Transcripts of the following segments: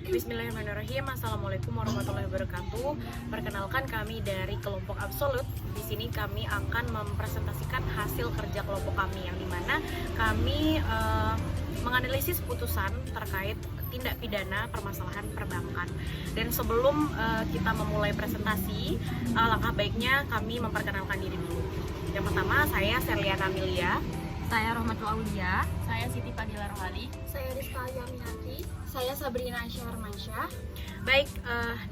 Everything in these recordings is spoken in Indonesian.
Bismillahirrahmanirrahim. Assalamualaikum warahmatullahi wabarakatuh. Perkenalkan, kami dari kelompok Absolut. Di sini kami akan mempresentasikan hasil kerja kelompok kami, yang dimana kami menganalisis putusan terkait tindak pidana permasalahan perbankan. Dan sebelum kita memulai presentasi, langkah baiknya kami memperkenalkan diri dulu. Yang pertama, saya Serliana Amelia. Saya Rohmatul Aulia. Saya Siti Fadila Rohali. Saya Rizka Yaminati. Saya Sabrina Syarmansyah. Baik,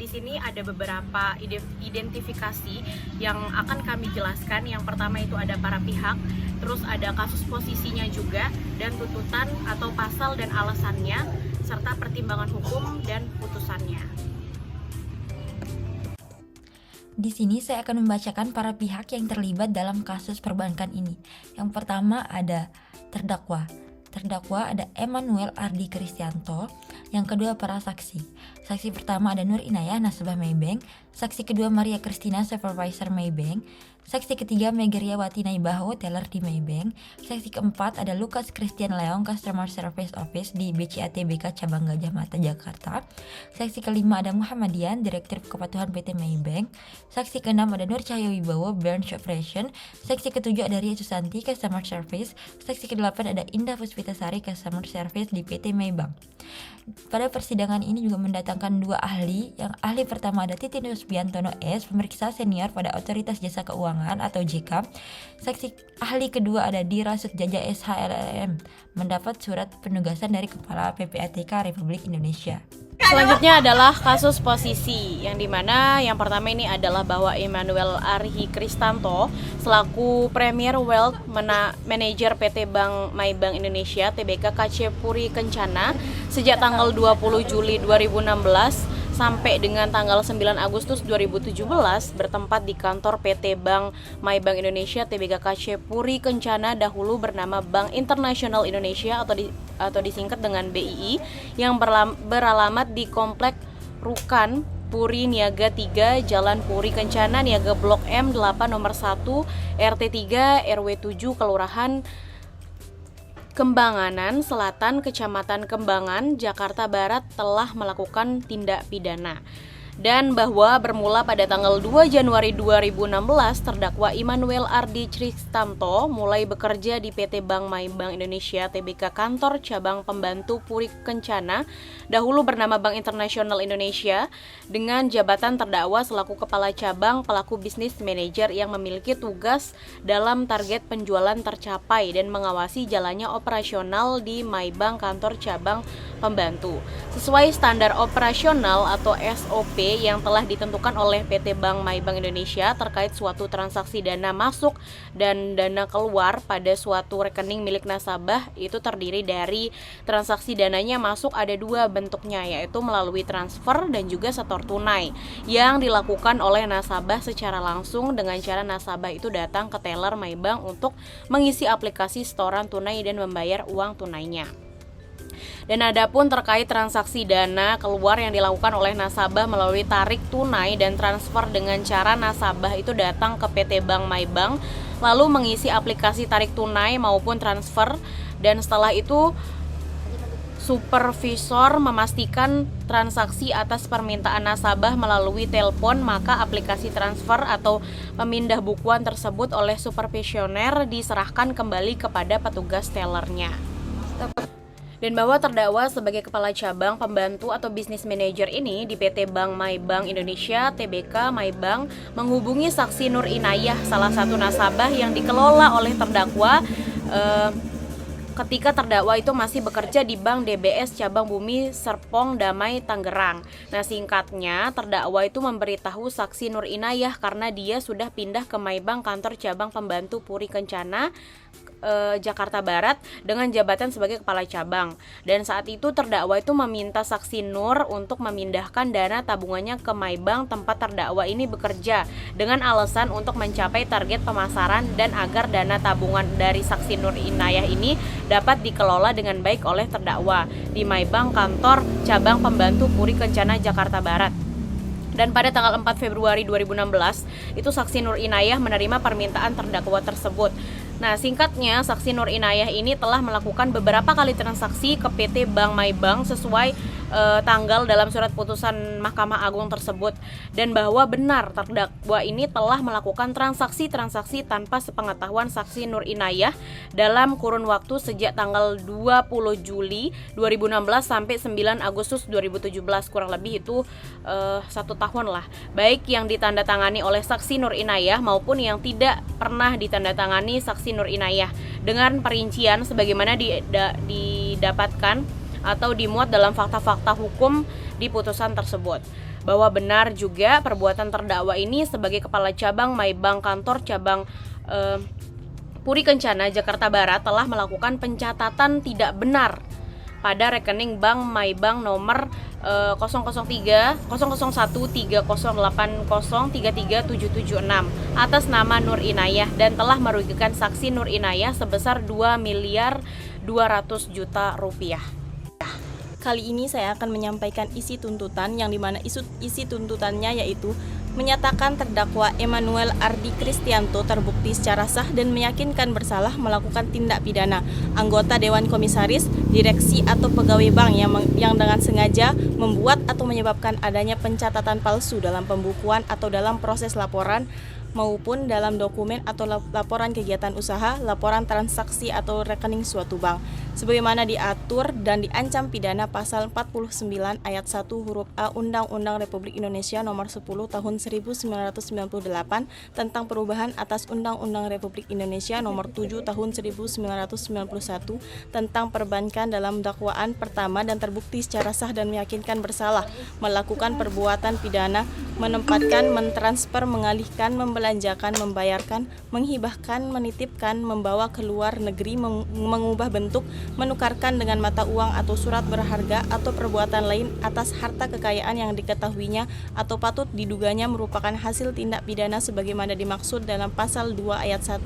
di sini ada beberapa identifikasi yang akan kami jelaskan. Yang pertama itu ada para pihak, terus ada kasus posisinya juga, dan tuntutan atau pasal dan alasannya, serta pertimbangan hukum dan putusannya. Di sini saya akan membacakan para pihak yang terlibat dalam kasus perbankan ini. Yang pertama ada terdakwa. Terdakwa ada Emmanuel Ardi Kristianto. Yang kedua para saksi. Saksi pertama ada Nur Inayah, nasabah Maybank. Saksi kedua Maria Kristina, supervisor Maybank. Saksi ketiga Megariawati Naibaho, teller di Maybank. Saksi keempat ada Lukas Christian Leong, Customer Service Office di BCA-TBK Cabang Gajah Mada, Jakarta. Saksi kelima ada Muhammadian, Direktur Kepatuhan PT Maybank. Saksi keenam ada Nur Cahyo Wibowo, Branch Operation. Saksi ketujuh ada Ria Susanti, Customer Service. Saksi kedelapan ada Indah Puspitasari, Customer Service di PT Maybank. Pada persidangan ini juga mendatangkan dua ahli. Yang ahli pertama ada Titinus Biantono S, pemeriksa senior pada Otoritas Jasa Keuangan atau OJK. Saksi ahli kedua ada Dira Sutjaja SHLLM, mendapat surat penugasan dari Kepala PPATK Republik Indonesia. Selanjutnya adalah kasus posisi, yang dimana yang pertama ini adalah bahwa Emmanuel Ardi Kristanto selaku Premier Wealth Manager PT Bank Maybank Indonesia TBK KC Puri Kencana sejak tanggal 20 Juli 2016 sampai dengan tanggal 9 Agustus 2017 bertempat di kantor PT Bank Maybank Indonesia TBK KC Puri Kencana, dahulu bernama Bank Internasional Indonesia atau disingkat dengan BII, yang beralamat di Komplek Rukan Puri Niaga 3, Jalan Puri Kencana, Niaga Blok M8 nomor 1, RT 3 RW 7, Kelurahan Kembanganan Selatan, Kecamatan Kembangan, Jakarta Barat, telah melakukan tindak pidana. Dan bahwa bermula pada tanggal 2 Januari 2016, terdakwa Emmanuel Ardi Kristanto mulai bekerja di PT Bank Maybank Indonesia TBK Kantor Cabang Pembantu Puri Kencana, dahulu bernama Bank Internasional Indonesia, dengan jabatan terdakwa selaku Kepala Cabang Pelaku Bisnis Manajer yang memiliki tugas dalam target penjualan tercapai dan mengawasi jalannya operasional di Maybank Kantor Cabang Pembantu sesuai standar operasional atau SOP yang telah ditentukan oleh PT Bank Maybank Indonesia terkait suatu transaksi dana masuk dan dana keluar pada suatu rekening milik nasabah. Itu terdiri dari transaksi dananya masuk ada dua bentuknya, yaitu melalui transfer dan juga setor tunai yang dilakukan oleh nasabah secara langsung dengan cara nasabah itu datang ke teller Maybank untuk mengisi aplikasi setoran tunai dan membayar uang tunainya. Dan adapun terkait transaksi dana keluar yang dilakukan oleh nasabah melalui tarik tunai dan transfer dengan cara nasabah itu datang ke PT Bank Maybank lalu mengisi aplikasi tarik tunai maupun transfer, dan setelah itu supervisor memastikan transaksi atas permintaan nasabah melalui telepon, maka aplikasi transfer atau pemindah bukuan tersebut oleh supervisioner diserahkan kembali kepada petugas tellernya. Dan bahwa terdakwa sebagai Kepala Cabang Pembantu atau Business Manager ini di PT Bank Maybank Indonesia TBK Maybank menghubungi saksi Nur Inayah, salah satu nasabah yang dikelola oleh terdakwa ketika terdakwa itu masih bekerja di Bank DBS Cabang Bumi Serpong Damai Tangerang. Nah, singkatnya terdakwa itu memberitahu saksi Nur Inayah karena dia sudah pindah ke Maybank Kantor Cabang Pembantu Puri Kencana, Jakarta Barat dengan jabatan sebagai kepala cabang. Dan saat itu terdakwa itu meminta saksi Nur untuk memindahkan dana tabungannya ke Maybank tempat terdakwa ini bekerja dengan alasan untuk mencapai target pemasaran dan agar dana tabungan dari saksi Nur Inayah ini dapat dikelola dengan baik oleh terdakwa di Maybank Kantor Cabang Pembantu Puri Kencana, Jakarta Barat. Dan pada tanggal 4 Februari 2016 itu saksi Nur Inayah menerima permintaan terdakwa tersebut. Nah, singkatnya, saksi Nur Inayah ini telah melakukan beberapa kali transaksi ke PT Bank Maybank sesuai tanggal dalam surat putusan Mahkamah Agung tersebut, dan bahwa benar terdakwa ini telah melakukan transaksi-transaksi tanpa sepengetahuan saksi Nur Inayah dalam kurun waktu sejak tanggal 20 Juli 2016 sampai 9 Agustus 2017, kurang lebih itu 1 tahun lah, baik yang ditandatangani oleh saksi Nur Inayah maupun yang tidak pernah ditandatangani saksi Nur Inayah, dengan perincian sebagaimana didapatkan atau dimuat dalam fakta-fakta hukum di putusan tersebut, bahwa benar juga perbuatan terdakwa ini sebagai kepala cabang MyBank kantor cabang Puri Kencana Jakarta Barat telah melakukan pencatatan tidak benar pada rekening bank MyBank nomor 00130803376 atas nama Nur Inayah dan telah merugikan saksi Nur Inayah sebesar 2.200.000.000 rupiah. Kali ini saya akan menyampaikan isi tuntutan, yang dimana isi tuntutannya yaitu menyatakan terdakwa Emmanuel Ardi Kristianto terbukti secara sah dan meyakinkan bersalah melakukan tindak pidana anggota Dewan Komisaris, direksi atau pegawai bank yang dengan sengaja membuat atau menyebabkan adanya pencatatan palsu dalam pembukuan atau dalam proses laporan maupun dalam dokumen atau laporan kegiatan usaha, laporan transaksi atau rekening suatu bank, sebagaimana diatur dan diancam pidana pasal 49 ayat 1 huruf A Undang-Undang Republik Indonesia Nomor 10 Tahun 1998 tentang perubahan atas Undang-Undang Republik Indonesia Nomor 7 Tahun 1991 tentang perbankan dalam dakwaan pertama dan terbukti secara sah dan meyakinkan bersalah melakukan perbuatan pidana, menempatkan, mentransfer, mengalihkan, membelanjakan, membayarkan, menghibahkan, menitipkan, membawa ke luar negeri, mengubah bentuk, menukarkan dengan mata uang atau surat berharga atau perbuatan lain atas harta kekayaan yang diketahuinya atau patut diduganya merupakan hasil tindak pidana sebagaimana dimaksud dalam pasal 2 ayat 1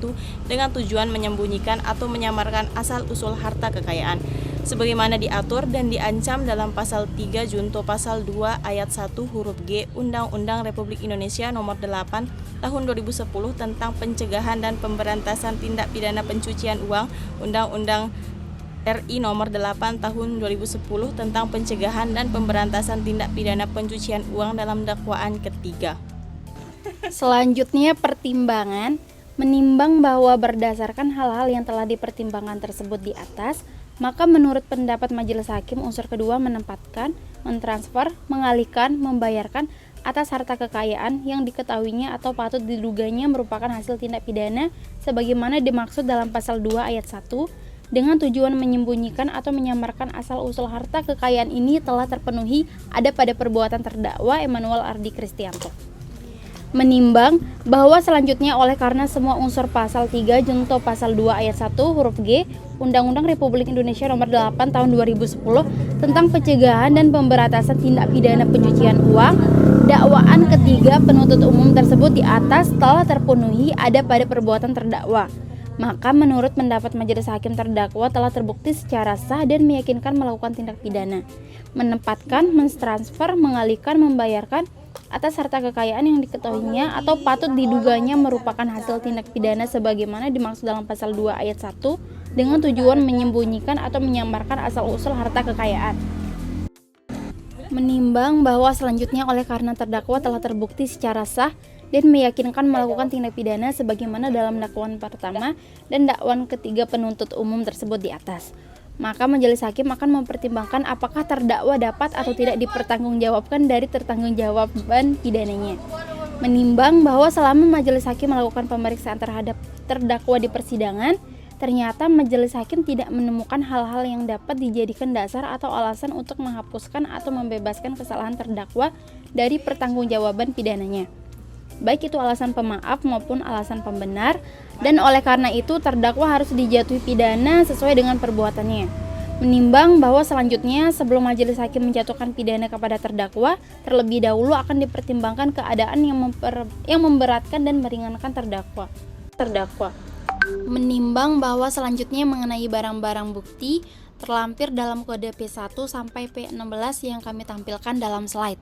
dengan tujuan menyembunyikan atau menyamarkan asal usul harta kekayaan sebagaimana diatur dan diancam dalam pasal 3 junto pasal 2 ayat 1 huruf G Undang-Undang Republik Indonesia Nomor 8 Tahun 2010 tentang pencegahan dan pemberantasan tindak pidana pencucian uang, Undang-Undang RI Nomor 8 Tahun 2010 tentang pencegahan dan pemberantasan tindak pidana pencucian uang dalam dakwaan ketiga. Selanjutnya pertimbangan, menimbang bahwa berdasarkan hal-hal yang telah dipertimbangkan tersebut di atas, maka menurut pendapat majelis hakim unsur kedua menempatkan, mentransfer, mengalihkan, membayarkan atas harta kekayaan yang diketahuinya atau patut diduganya merupakan hasil tindak pidana sebagaimana dimaksud dalam pasal 2 ayat 1 dengan tujuan menyembunyikan atau menyamarkan asal-usul harta kekayaan ini telah terpenuhi ada pada perbuatan terdakwa Emmanuel Ardi Kristianto. Menimbang bahwa selanjutnya oleh karena semua unsur pasal 3 junto pasal 2 ayat 1 huruf G Undang-Undang Republik Indonesia Nomor 8 Tahun 2010 tentang pencegahan dan pemberantasan tindak pidana pencucian uang, dakwaan ketiga penuntut umum tersebut di atas telah terpenuhi ada pada perbuatan terdakwa. Maka menurut pendapat majelis hakim terdakwa telah terbukti secara sah dan meyakinkan melakukan tindak pidana, menempatkan, mentransfer, mengalihkan, membayarkan atas harta kekayaan yang diketahuinya atau patut diduganya merupakan hasil tindak pidana sebagaimana dimaksud dalam pasal 2 ayat 1 dengan tujuan menyembunyikan atau menyamarkan asal-usul harta kekayaan. Menimbang bahwa selanjutnya oleh karena terdakwa telah terbukti secara sah dan meyakinkan melakukan tindak pidana sebagaimana dalam dakwaan pertama dan dakwaan ketiga penuntut umum tersebut di atas, maka majelis hakim akan mempertimbangkan apakah terdakwa dapat atau tidak dipertanggungjawabkan dari pertanggungjawaban pidananya. Menimbang bahwa selama majelis hakim melakukan pemeriksaan terhadap terdakwa di persidangan, ternyata majelis hakim tidak menemukan hal-hal yang dapat dijadikan dasar atau alasan untuk menghapuskan atau membebaskan kesalahan terdakwa dari pertanggungjawaban pidananya, baik itu alasan pemaaf maupun alasan pembenar, dan oleh karena itu terdakwa harus dijatuhi pidana sesuai dengan perbuatannya. Menimbang bahwa selanjutnya sebelum majelis hakim menjatuhkan pidana kepada terdakwa, terlebih dahulu akan dipertimbangkan keadaan yang memberatkan dan meringankan terdakwa. Menimbang bahwa selanjutnya mengenai barang-barang bukti terlampir dalam kode P1 sampai P16 yang kami tampilkan dalam slide.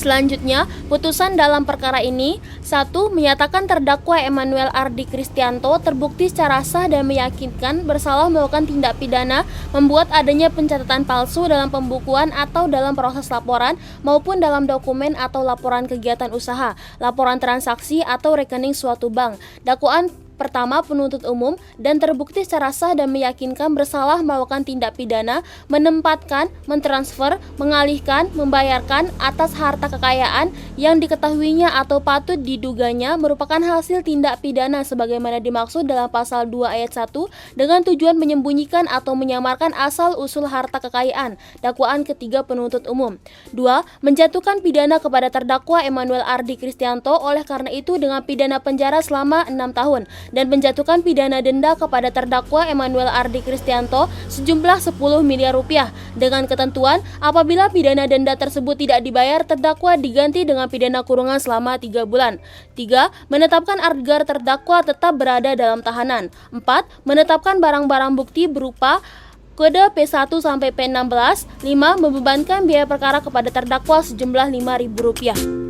Selanjutnya, putusan dalam perkara ini 1. Menyatakan terdakwa Emmanuel Ardi Kristianto terbukti secara sah dan meyakinkan bersalah melakukan tindak pidana membuat adanya pencatatan palsu dalam pembukuan atau dalam proses laporan maupun dalam dokumen atau laporan kegiatan usaha, laporan transaksi atau rekening suatu bank. Dakwaan pertama, penuntut umum dan terbukti secara sah dan meyakinkan bersalah melakukan tindak pidana menempatkan, mentransfer, mengalihkan, membayarkan atas harta kekayaan yang diketahuinya atau patut diduganya merupakan hasil tindak pidana sebagaimana dimaksud dalam pasal 2 ayat 1 dengan tujuan menyembunyikan atau menyamarkan asal-usul harta kekayaan. Dakwaan ketiga, penuntut umum. 2. Menjatuhkan pidana kepada terdakwa Emmanuel Ardi Kristianto oleh karena itu dengan pidana penjara selama 6 tahun dan menjatuhkan pidana denda kepada terdakwa Emmanuel Ardi Kristianto sejumlah 10 miliar rupiah dengan ketentuan apabila pidana denda tersebut tidak dibayar, terdakwa diganti dengan pidana kurungan selama 3 bulan. 3. Menetapkan agar terdakwa tetap berada dalam tahanan. 4. Menetapkan barang-barang bukti berupa kode P1 sampai P16. 5. Membebankan biaya perkara kepada terdakwa sejumlah Rp5.000.